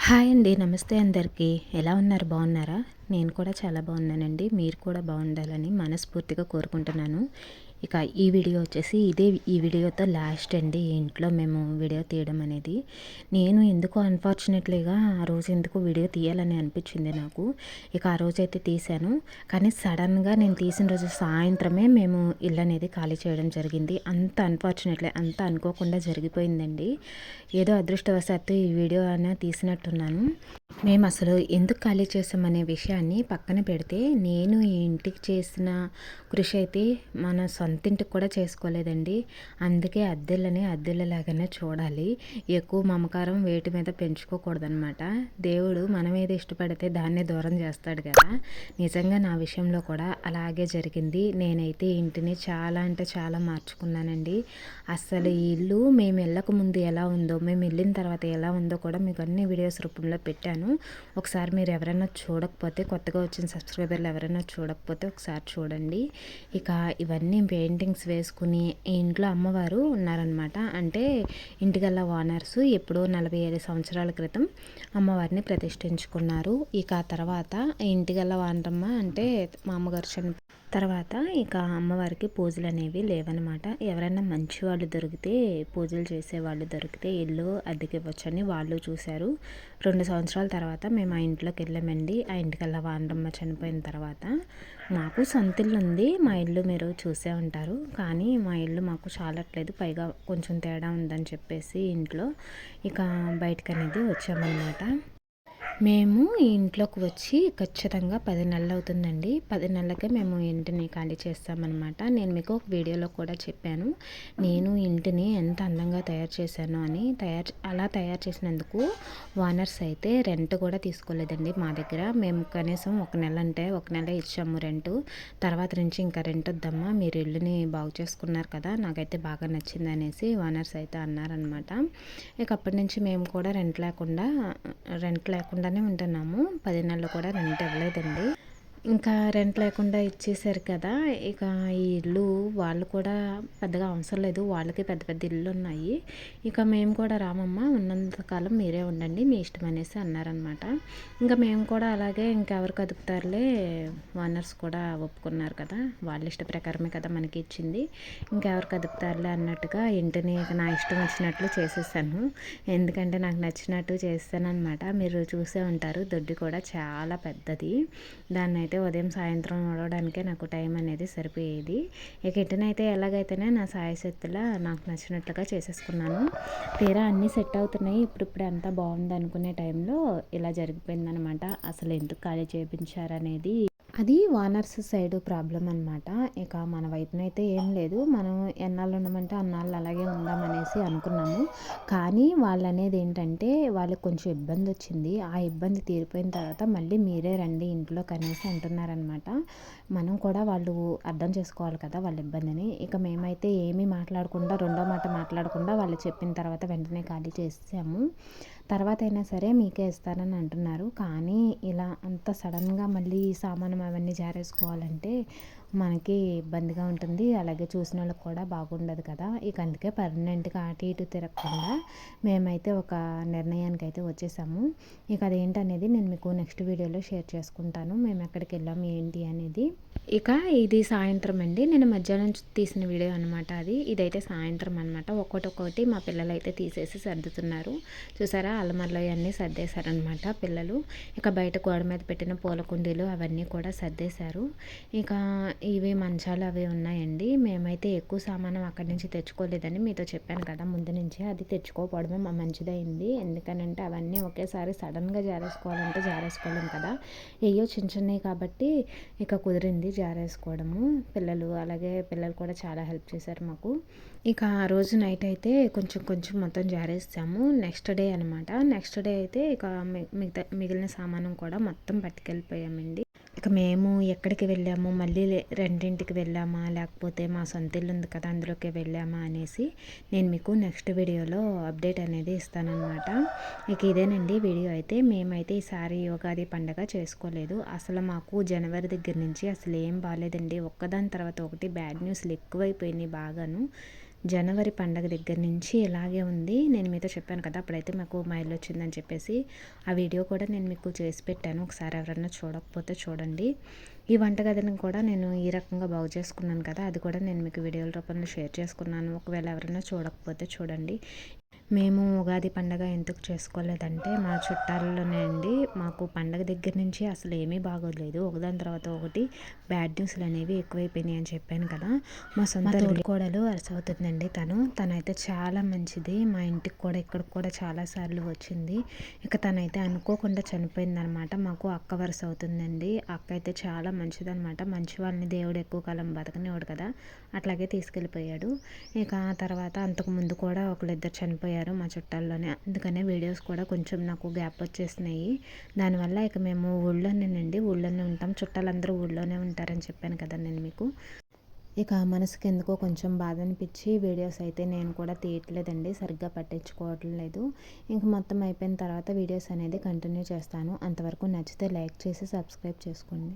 Hi అండి. నమస్తే అందరికీ. ఎలా ఉన్నారు? బాగున్నారా? నేను కూడా చాలా బాగున్నానండి. మీరు కూడా బాగుండాలని మనస్ఫూర్తిగా కోరుకుంటున్నాను. ఇక ఈ వీడియో వచ్చేసి ఈ వీడియోతో లాస్ట్ అండి. ఇంట్లో మేము వీడియో తీయడం అనేది. నేను ఎందుకో అన్ఫార్చునేట్లీగా ఆ రోజు ఎందుకో వీడియో తీయాలని అనిపించింది నాకు. ఇక ఆ రోజైతే తీశాను. కానీ సడన్గా నేను తీసిన రోజు సాయంత్రమే మేము ఇల్లు అనేది ఖాళీ చేయడం జరిగింది. అంత అన్ఫార్చునేట్లీ అంత అనుకోకుండా జరిగిపోయిందండి. ఏదో అదృష్టవశాత్తు ఈ వీడియో అయినా తీసినట్టున్నాను. మేము అసలు ఎందుకు ఖాళీ చేసామనే విషయాన్ని పక్కన పెడితే, నేను ఈ ఇంటికి చేసిన కృషి అయితే మన సొంత ఇంటికి కూడా చేసుకోలేదండి. అందుకే అద్దెలని అద్దెలలాగానే చూడాలి. ఎక్కువ మమకారం వేటి మీద పెంచుకోకూడదనమాట. దేవుడు మనం ఏది ఇష్టపడితే దాన్నే దూరం చేస్తాడు కదా. నిజంగా నా విషయంలో కూడా అలాగే జరిగింది. నేనైతే ఇంటిని చాలా అంటే చాలా మార్చుకున్నానండి. అస్సలు ఈ ఇల్లు మేము వెళ్ళక ముందు ఎలా ఉందో, మేము వెళ్ళిన తర్వాత ఎలా ఉందో కూడా మీకు అన్ని వీడియోస్ రూపంలో పెట్టాను. ఒకసారి మీరు ఎవరైనా చూడకపోతే, కొత్తగా వచ్చిన సబ్స్క్రైబర్లు ఎవరైనా చూడకపోతే ఒకసారి చూడండి. ఇక ఇవన్నీ పెయింటింగ్స్ వేసుకుని ఈ ఇంట్లో అమ్మవారు ఉన్నారనమాట. అంటే ఇంటికల్లా ఓనర్స్ ఎప్పుడో 45 సంవత్సరాల క్రితం అమ్మవారిని ప్రతిష్ఠించుకున్నారు. ఇక ఆ తర్వాత ఇంటికల్లా వానరమ్మ అంటే మా అమ్మగారు తర్వాత ఇక అమ్మవారికి పూజలు అనేవి లేవన్నమాట. ఎవరైనా మంచి వాళ్ళు దొరికితే, పూజలు చేసేవాళ్ళు దొరికితే ఇల్లు అద్దెకి ఇవ్వచ్చని వాళ్ళు చూశారు. 2 సంవత్సరాల తర్వాత మేము ఆ ఇంట్లోకి వెళ్ళామండి. ఆ ఇంటికల్లా వానరమ్మ చనిపోయిన తర్వాత మాకు సొంత ఇల్లు ఉంది. మా ఇల్లు మీరు చూసే ఉంటారు. కానీ మా ఇల్లు మాకు చాలట్లేదు, పైగా కొంచెం తేడా ఉందని చెప్పేసి ఇంట్లో ఇక బయటకు అనేది వచ్చామన్నమాట. మేము ఈ ఇంట్లోకి వచ్చి ఖచ్చితంగా 10 నెలలు అవుతుందండి. 10 నెలలకే మేము ఇంటిని ఖాళీ చేస్తామన్నమాట. నేను మీకు ఒక వీడియోలో కూడా చెప్పాను. నేను ఇంటిని ఎంత అందంగా తయారు చేశాను అని. అలా తయారు చేసినందుకు ఓనర్స్ అయితే రెంట్ కూడా తీసుకోలేదండి మా దగ్గర. మేము కనీసం ఒక నెల అంటే ఒక నెల ఇచ్చాము రెంటు. తర్వాత నుంచి ఇంకా రెంట్ వద్దమ్మా, మీరు ఇల్లుని బాగు చేసుకున్నారు కదా, నాకైతే బాగా నచ్చింది అనేసి ఓనర్స్ అయితే అన్నారనమాట. ఇక అప్పటి నుంచి మేము కూడా రెంట్ లేకుండానే ఉంటున్నాము. 10 నెలలు కూడా రెంట్ ఇవ్వలేదండి. ఇంకా రెంట్ లేకుండా ఇచ్చేసారు కదా. ఇక ఈ ఇల్లు వాళ్ళు కూడా పెద్దగా అవసరం లేదు, వాళ్ళకి పెద్ద పెద్ద ఇల్లు ఉన్నాయి. ఇక మేము కూడా రామమ్మ, ఉన్నంతకాలం మీరే ఉండండి, మీ ఇష్టం అనేసి అన్నారనమాట. ఇంకా మేము కూడా అలాగే ఇంకెవరు కదుపుతారులే, ఓనర్స్ కూడా ఒప్పుకున్నారు కదా, వాళ్ళ ఇష్ట ప్రకారమే కదా మనకి ఇచ్చింది, ఇంకెవరు కదుపుతారులే అన్నట్టుగా ఇంటిని నా ఇష్టం వచ్చినట్లు చేసేసాను. ఎందుకంటే నాకు నచ్చినట్టు చేస్తాను అనమాట. మీరు చూసే ఉంటారు, దొడ్డి కూడా చాలా పెద్దది. దాన్ని అయితే ఉదయం సాయంత్రం నడవడానికే నాకు టైం అనేది సరిపోయేది. ఇక ఇంటినైతే ఎలాగైతేనే నా సాయశక్తులా నాకు నచ్చినట్లుగా చేసేసుకున్నాను. తీరా అన్నీ సెట్ అవుతున్నాయి, ఇప్పుడిప్పుడు అంతా బాగుంది అనుకునే టైంలో ఇలా జరిగిపోయిందనమాట. అసలు ఎందుకు ఖాళీ చేయించారనేది అది ఓనర్స్ సైడ్ ప్రాబ్లం అనమాట. ఇక మన వైపునైతే ఏం లేదు, మనం ఎన్నాళ్ళు ఉండమంటే అన్నాళ్ళు అలాగే ఉందామనేసి అనుకున్నాము. కానీ వాళ్ళు అనేది ఏంటంటే, వాళ్ళకి కొంచెం ఇబ్బంది వచ్చింది. ఆ ఇబ్బంది తీరిపోయిన తర్వాత మళ్ళీ మీరే రండి ఇంట్లో కనేసి అంటున్నారనమాట. మనం కూడా వాళ్ళు అర్థం చేసుకోవాలి కదా వాళ్ళ ఇబ్బందిని. ఇక మేమైతే ఏమీ మాట్లాడకుండా, రెండో మాట మాట్లాడకుండా వాళ్ళు చెప్పిన తర్వాత వెంటనే ఖాళీ చేసాము. తర్వాత అయినా సరే మీకే ఇస్తానని అంటున్నారు. కానీ ఇలా అంత సడన్గా మళ్ళీ సామాను అవన్నీ జారేసుకోవాలంటే మనకి ఇబ్బందిగా ఉంటుంది. అలాగే చూసిన వాళ్ళకి కూడా బాగుండదు కదా. ఇక అందుకే పర్మనెంట్గా అటు ఇటు తిరగకుండా మేమైతే ఒక నిర్ణయానికి అయితే వచ్చేసాము. ఇక అదేంటనేది నేను మీకు నెక్స్ట్ వీడియోలో షేర్ చేసుకుంటాను, మేము ఎక్కడికి వెళ్ళాము ఏంటి అనేది. ఇక ఇది సాయంత్రం అండి, నేను మధ్యాహ్నం తీసిన వీడియో అనమాట ఇదైతే సాయంత్రం అనమాట. ఒక్కొక్కటి మా పిల్లలు అయితే తీసేసి సర్దుతున్నారు. చూసారా, అలమరలో అన్నీ సర్దేశారనమాట పిల్లలు. ఇక బయట గోడ మీద పెట్టిన పూల కుండీలు అవన్నీ కూడా సర్దేశారు. ఇక ఇవి మంచాలు అవి ఉన్నాయండి. మేమైతే ఎక్కువ సామానం అక్కడి నుంచి తెచ్చుకోలేదని మీతో చెప్పాను కదా ముందు నుంచి. అది తెచ్చుకోకపోవడమే మా మంచిదైంది. ఎందుకనంటే అవన్నీ ఒకేసారి సడన్గా జారేసుకోవాలంటే జారేసుకోలేం కదా. ఏయో చిన్న చిన్నవి కాబట్టి ఇక కుదిరింది జారేసుకోవడము. పిల్లలు కూడా చాలా హెల్ప్ చేశారు మాకు. ఇక ఆ రోజు నైట్ అయితే కొంచెం కొంచెం మొత్తం జారేసాము. నెక్స్ట్ డే అనమాట. నెక్స్ట్ డే అయితే ఇక మిగిలిన సామానం కూడా మొత్తం పట్టుకెళ్ళిపోయామండి. ఇక మేము ఎక్కడికి వెళ్ళాము, మళ్ళీ రెండింటికి వెళ్ళామా, లేకపోతే మా సొంత ఇల్లు ఉంది కదా అందులోకి వెళ్ళామా అనేసి నేను మీకు నెక్స్ట్ వీడియోలో అప్డేట్ అనేది ఇస్తానన్నమాట. ఇక ఇదేనండి వీడియో అయితే. మేమైతే ఈసారి ఉగాది పండగ చేసుకోలేదు. అసలు మాకు జనవరి దగ్గర నుంచి అసలు ఏం బాగాలేదండి. ఒక్కదాని తర్వాత ఒకటి బ్యాడ్ న్యూస్లు ఎక్కువైపోయినాయి బాగాను. జనవరి పండగ దగ్గర నుంచి ఇలాగే ఉంది. నేను మీతో చెప్పాను కదా, అప్పుడైతే మాకు మా ఇల్లు వచ్చిందని చెప్పేసి ఆ వీడియో కూడా నేను మీకు చేసి పెట్టాను. ఒకసారి ఎవరైనా చూడకపోతే చూడండి. ఈ వంటగదిని కూడా నేను ఈ రకంగా బాగు చేసుకున్నాను కదా, అది కూడా నేను మీకు వీడియోల రూపంలో షేర్ చేసుకున్నాను. ఒకవేళ ఎవరైనా చూడకపోతే చూడండి. మేము ఉగాది పండగ ఎందుకు చేసుకోలేదంటే, మా చుట్టాల్లోనే అండి మాకు పండగ దగ్గర నుంచి అసలు ఏమీ బాగోలేదు. ఒకదాని తర్వాత ఒకటి బ్యాడ్ న్యూస్లు అనేవి ఎక్కువైపోయినాయి అని చెప్పాను కదా. మా సొంత తోడికోడలు వరుస అవుతుందండి. తనైతే చాలా మంచిది. మా ఇంటికి కూడా ఇక్కడికి కూడా చాలాసార్లు వచ్చింది. ఇక తనైతే అనుకోకుండా చనిపోయిందనమాట. మాకు అక్క వరుస అవుతుందండి. అక్క అయితే చాలా మంచిదనమాట. మంచి వాళ్ళని దేవుడు ఎక్కువ కాలం బతకనివాడు కదా, అట్లాగే తీసుకెళ్ళిపోయాడు. ఇక ఆ తర్వాత అంతకుముందు కూడా ఒకళ్ళిద్దరు చనిపోయారు మా చుట్టాల్లోనే. అందుకనే వీడియోస్ కూడా కొంచెం నాకు గ్యాప్ వచ్చేసినాయి. దానివల్ల ఇక మేము ఊళ్ళోనే ఉంటాం. చుట్టాలందరూ ఊళ్ళోనే ఉంటారని చెప్పాను కదా నేను మీకు. ఇక మనసుకి ఎందుకో కొంచెం బాధ అనిపించి వీడియోస్ అయితే నేను కూడా తీయట్లేదండి, సరిగ్గా పట్టించుకోవట్లేదు లేదు. ఇంక మొత్తం అయిపోయిన తర్వాత వీడియోస్ అనేది కంటిన్యూ చేస్తాను. అంతవరకు నచ్చితే లైక్ చేసి సబ్స్క్రైబ్ చేసుకోండి.